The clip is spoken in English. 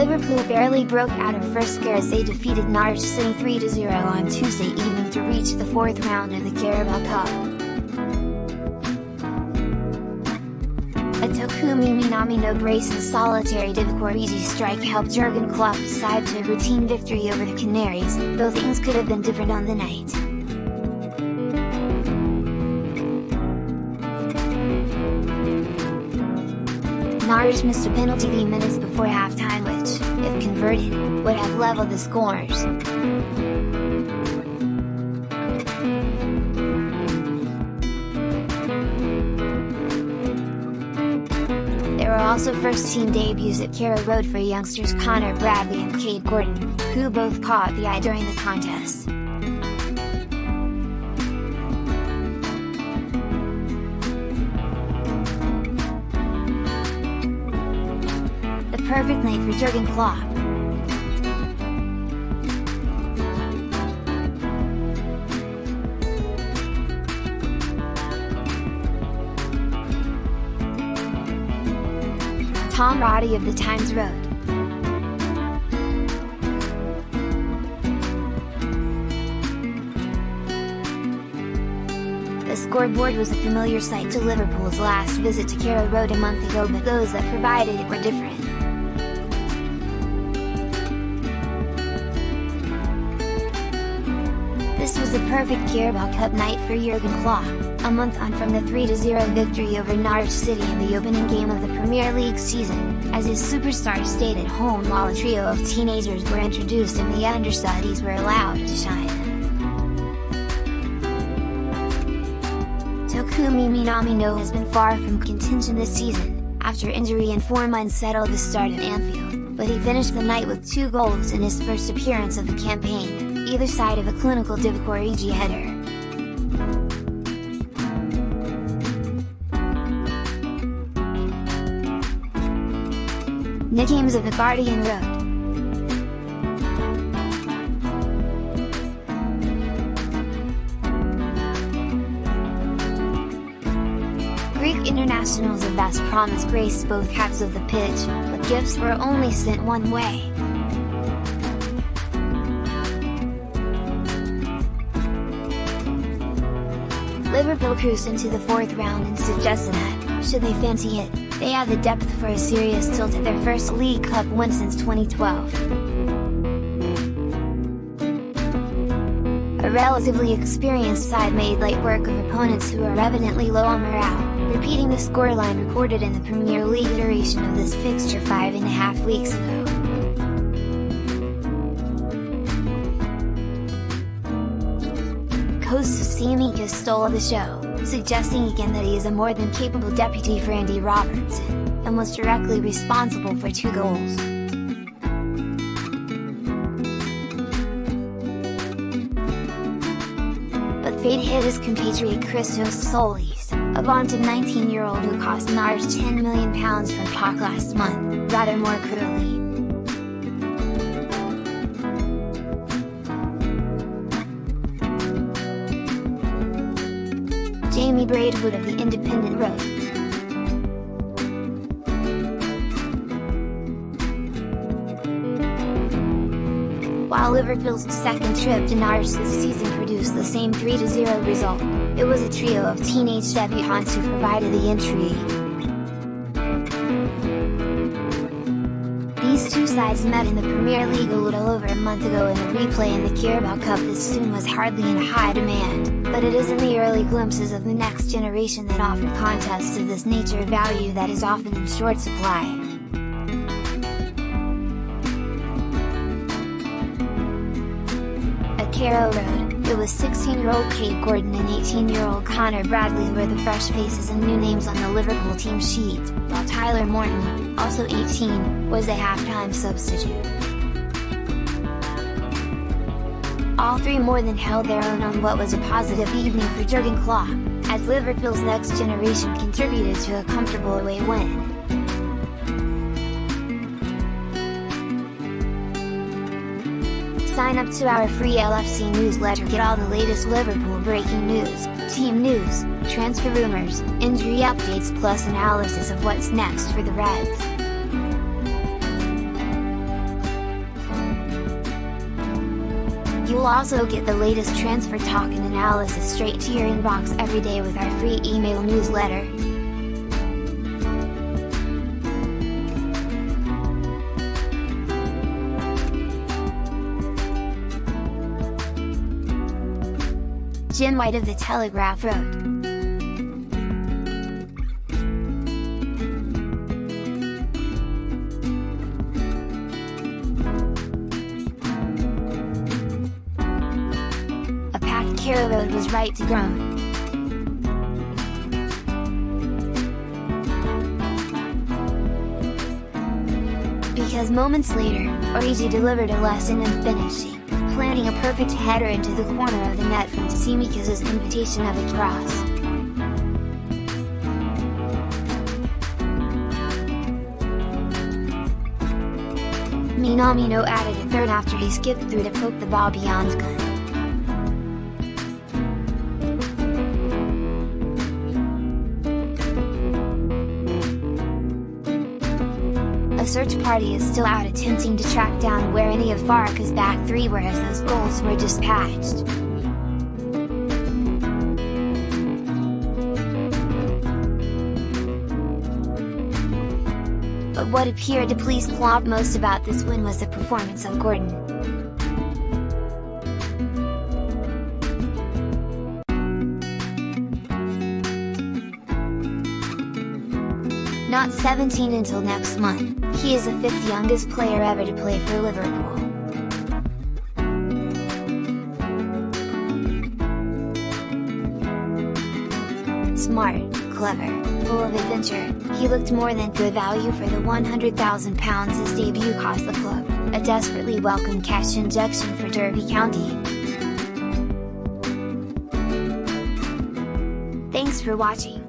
Liverpool barely broke out of first gear as they defeated Norwich City 3-0 on Tuesday evening to reach the fourth round of the Carabao Cup. A Takumi Minamino brace and solitary Divock Origi strike helped Jurgen Klopp's side to a routine victory over the Canaries, though things could have been different on the night. Norwich missed a penalty 3 minutes before halftime which, if converted, would have leveled the scores. There were also first-team debuts at Carrow Road for youngsters Connor Bradley and Cade Gordon, who both caught the eye during the contest. The perfect night for Jurgen Klopp. Tom Roddy of the Times wrote, "The scoreboard was a familiar sight to Liverpool's last visit to Carrow Road a month ago, but those that provided it were different. This was a perfect Carabao Cup night for Jurgen Klopp, a month on from the 3-0 victory over Norwich City in the opening game of the Premier League season, as his superstars stayed at home while a trio of teenagers were introduced and the understudies were allowed to shine. Takumi Minamino has been far from contention this season, after injury and form unsettled the start at Anfield, but he finished the night with 2 goals in his first appearance of the campaign, either side of a clinical Divock Origi header. Nick Ames of The Guardian wrote, "Greek internationals of vast promise graced both halves of the pitch, but gifts were only sent one way. Liverpool cruised into the fourth round and suggested that, should they fancy it, they had the depth for a serious tilt at their first League Cup win since 2012. A relatively experienced side made light work of opponents who are evidently low on morale, repeating the scoreline recorded in the Premier League iteration of this fixture 5.5 weeks ago. Host Simikas stole the show, suggesting again that he is a more than capable deputy for Andy Robertson, and was directly responsible for 2 goals. But fate hit his compatriot Christos Solis, a vaunted 19-year-old who cost Norwich £10 million from POC last month, rather more cruelly. Jamie Braidwood of The Independent wrote, "While Liverpool's second trip to Norwich this season produced the same 3-0 result, it was a trio of teenage debutants who provided the intrigue. These two sides met in the Premier League a little over a month ago, and a replay in the Carabao Cup this soon was hardly in high demand, but it is in the early glimpses of the next generation that offer contests of this nature a value that is often in short supply. At Carrow Road, it was 16-year-old Cade Gordon and 18-year-old Connor Bradley who were the fresh faces and new names on the Liverpool team sheet, while Tyler Morton, also 18, was a halftime substitute. All 3 more than held their own on what was a positive evening for Jurgen Klopp, as Liverpool's next generation contributed to a comfortable away win. Sign up to our free LFC newsletter, get all the latest Liverpool breaking news, team news, transfer rumors, injury updates plus analysis of what's next for the Reds. You'll also get the latest transfer talk and analysis straight to your inbox every day with our free email newsletter. Jim White of The Telegraph wrote, "A packed Carabao was right to groan. Because moments later, Origi delivered a lesson in finishing, planting a perfect header into the corner of the net from Tsimikas' invitation of a cross. Minamino added a third after he skipped through to poke the ball beyond gun. A search party is still out attempting to track down where any of Farke's back three were, as those goals were dispatched. But what appeared to please Klopp most about this win was the performance of Gordon. Not 17 until next month, he is the 5th youngest player ever to play for Liverpool. Smart, clever, full of adventure, he looked more than good value for the £100,000 his debut cost the club, a desperately welcome cash injection for Derby County. Thanks for watching.